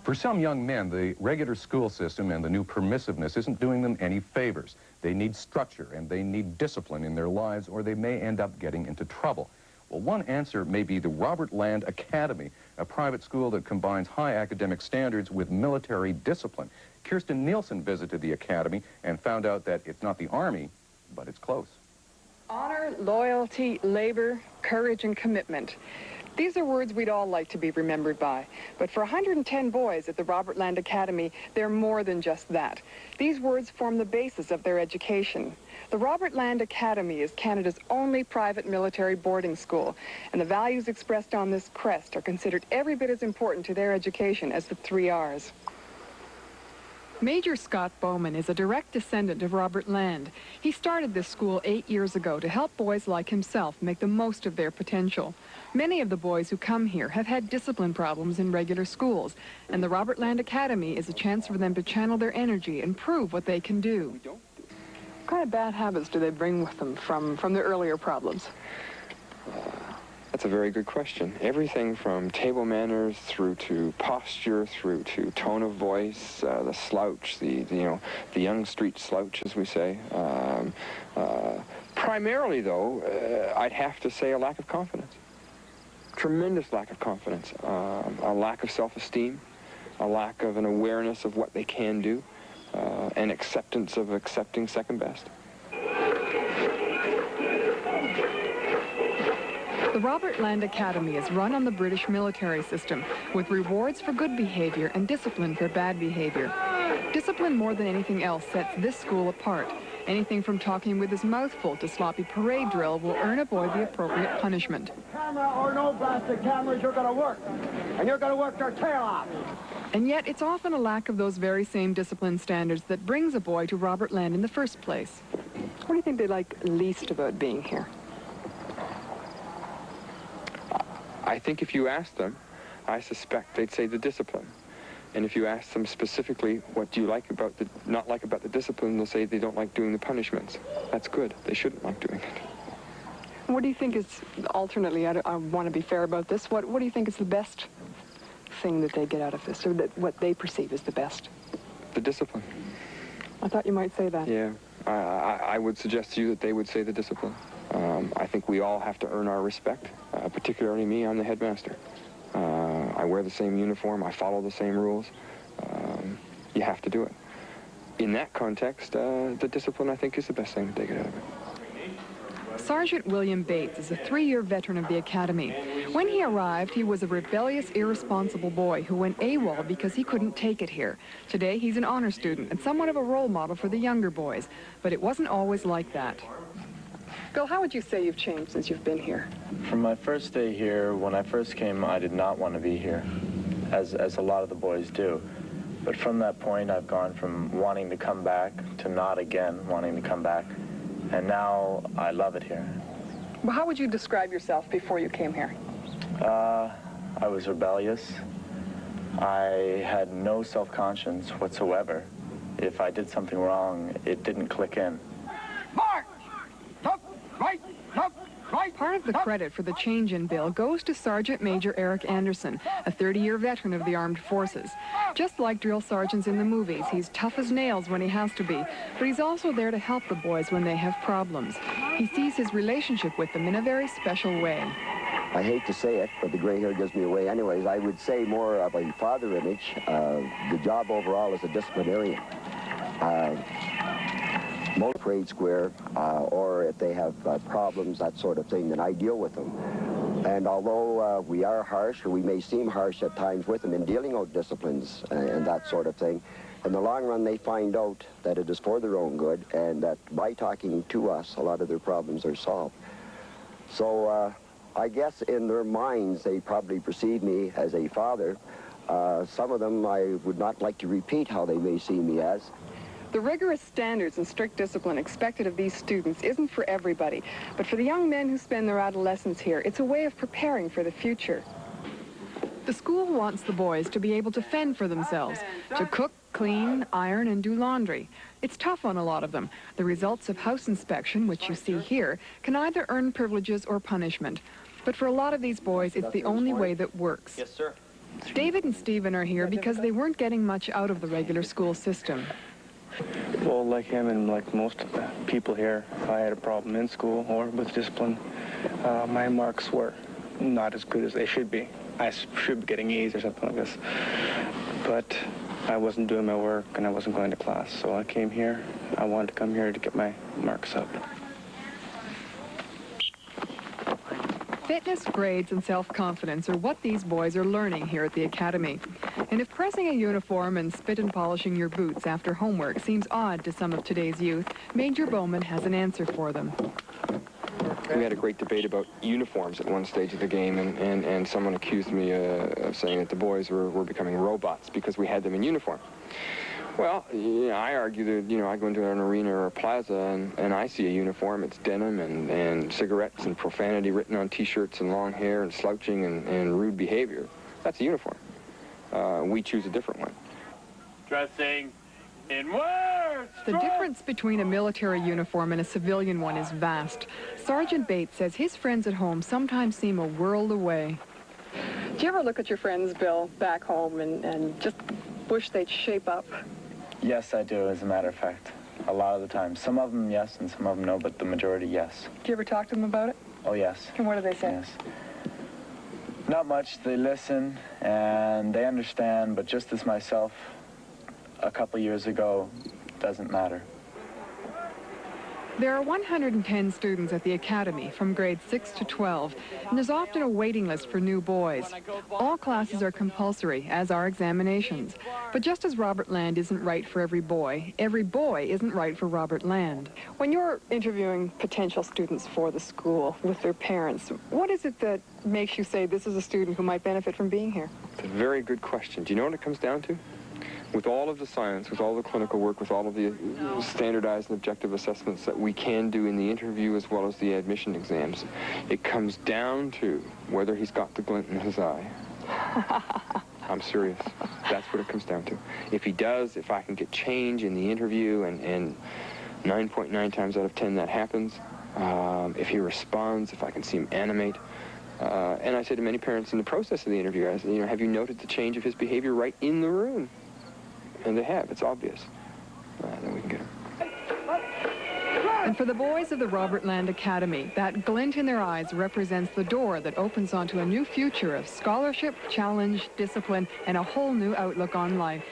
For some young men, the regular school system and the new permissiveness isn't doing them any favors. They need structure and they need discipline in their lives, or they may end up getting into trouble. Well, one answer may be the Robert Land Academy, a private school that combines high academic standards with military discipline. Kirsten Nielsen visited the academy and found out that it's not the Army, but it's close. Honor, loyalty, labor, courage, and commitment. These are words we'd all like to be remembered by. But for 110 boys at the Robert Land Academy, they're more than just that. These words form the basis of their education. The Robert Land Academy is Canada's only private military boarding school, and the values expressed on this crest are considered every bit as important to their education as the 3 R's. Major Scott Bowman is a direct descendant of Robert Land. He started this school 8 years ago to help boys like himself make the most of their potential. Many of the boys who come here have had discipline problems in regular schools, and the Robert Land Academy is a chance for them to channel their energy and prove what they can do. What kind of bad habits do they bring with them from their earlier problems? That's a very good question. Everything from table manners through to posture, through to tone of voice, the slouch, the young street slouch, as we say. Primarily, though, I'd have to say a lack of confidence. Tremendous lack of confidence. A lack of self-esteem, a lack of an awareness of what they can do, an acceptance of accepting second best. The Robert Land Academy is run on the British military system, with rewards for good behavior and discipline for bad behavior. Discipline more than anything else sets this school apart. Anything from talking with his mouth full to sloppy parade drill will earn a boy the appropriate punishment. Camera or no plastic cameras, you're going to work. And you're going to work your tail off. And yet, it's often a lack of those very same discipline standards that brings a boy to Robert Land in the first place. What do you think they like least about being here? I think if you ask them, I suspect they'd say the discipline. And if you ask them specifically, what do you like about not like about the discipline, they'll say they don't like doing the punishments. That's good. They shouldn't like doing it. What do you think is, alternately, I want to be fair about this, what do you think is the best thing that they get out of this, or that what they perceive as the best? The discipline. I thought you might say that. Yeah. I would suggest to you that they would say the discipline. I think we all have to earn our respect, particularly me. I'm the headmaster. I wear the same uniform. I follow the same rules. You have to do it. In that context, the discipline, I think, is the best thing that they get out of it. Sergeant William Bates is a 3-year veteran of the Academy. When he arrived, he was a rebellious, irresponsible boy who went AWOL because he couldn't take it here. Today, he's an honor student and somewhat of a role model for the younger boys. But it wasn't always like that. Bill, how would you say you've changed since you've been here? From my first day here, when I first came, I did not want to be here, as a lot of the boys do. But from that point, I've gone from wanting to come back to not again wanting to come back. And now I love it here. Well, how would you describe yourself before you came here? I was rebellious. I had no self-conscience whatsoever. If I did something wrong, it didn't click in. March! Left, right, left, right. Part of the credit for the change in Bill goes to Sergeant Major Eric Anderson, a 30-year veteran of the armed forces. Just like drill sergeants in the movies, he's tough as nails when he has to be, but he's also there to help the boys when they have problems. He sees his relationship with them in a very special way. I hate to say it, but the gray hair gives me away anyways. I would say more of a father image. The job overall is a disciplinarian. Most parade square, or if they have problems, that sort of thing, then I deal with them. And although we are harsh, or we may seem harsh at times with them in dealing out disciplines and that sort of thing, in the long run they find out that it is for their own good, and that by talking to us, a lot of their problems are solved. So I guess in their minds they probably perceive me as a father. Some of them I would not like to repeat how they may see me as. The rigorous standards and strict discipline expected of these students isn't for everybody, but for the young men who spend their adolescence here, it's a way of preparing for the future. The school wants the boys to be able to fend for themselves, to cook, clean, iron, and do laundry. It's tough on a lot of them. The results of house inspection, which you see here, can either earn privileges or punishment. But for a lot of these boys, it's the only way that works. Yes, sir. David and Stephen are here because they weren't getting much out of the regular school system. Well, like him and like most of the people here, if I had a problem in school or with discipline, my marks were not as good as they should be. I should be getting A's or something like this. But I wasn't doing my work and I wasn't going to class, so I came here. I wanted to come here to get my marks up. Fitness, grades, and self-confidence are what these boys are learning here at the Academy. And if pressing a uniform and spit and polishing your boots after homework seems odd to some of today's youth, Major Bowman has an answer for them. We had a great debate about uniforms at one stage of the game, and someone accused me of saying that the boys were becoming robots because we had them in uniform. Well, I argue that, I go into an arena or a plaza and I see a uniform. It's denim and cigarettes and profanity written on T-shirts and long hair and slouching and rude behavior. That's a uniform. We choose a different one. Dressing in words! The difference between a military uniform and a civilian one is vast. Sergeant Bates says his friends at home sometimes seem a world away. Do you ever look at your friends, Bill, back home and just wish they'd shape up? Yes, I do, as a matter of fact. A lot of the time. Some of them, yes, and some of them, no, but the majority, yes. Do you ever talk to them about it? Oh, yes. And what do they say? Yes. Not much. They listen, and they understand, but just as myself, a couple years ago, doesn't matter. There are 110 students at the Academy from grades 6 to 12, and there's often a waiting list for new boys. All classes are compulsory, as are examinations. But just as Robert Land isn't right for every boy isn't right for Robert Land. When you're interviewing potential students for the school with their parents, what is it that makes you say this is a student who might benefit from being here? It's a very good question. Do you know what it comes down to? With all of the science, with all the clinical work, with all of the standardized and objective assessments that we can do in the interview as well as the admission exams, it comes down to whether he's got the glint in his eye. I'm serious. That's what it comes down to. If he does, if I can get change in the interview, and 9.9 times out of 10 that happens, if he responds, if I can see him animate. And I say to many parents in the process of the interview, I say, have you noted the change of his behavior right in the room? And they have. It's obvious. Then we can get him. And for the boys of the Robert Land Academy, that glint in their eyes represents the door that opens onto a new future of scholarship, challenge, discipline, and a whole new outlook on life.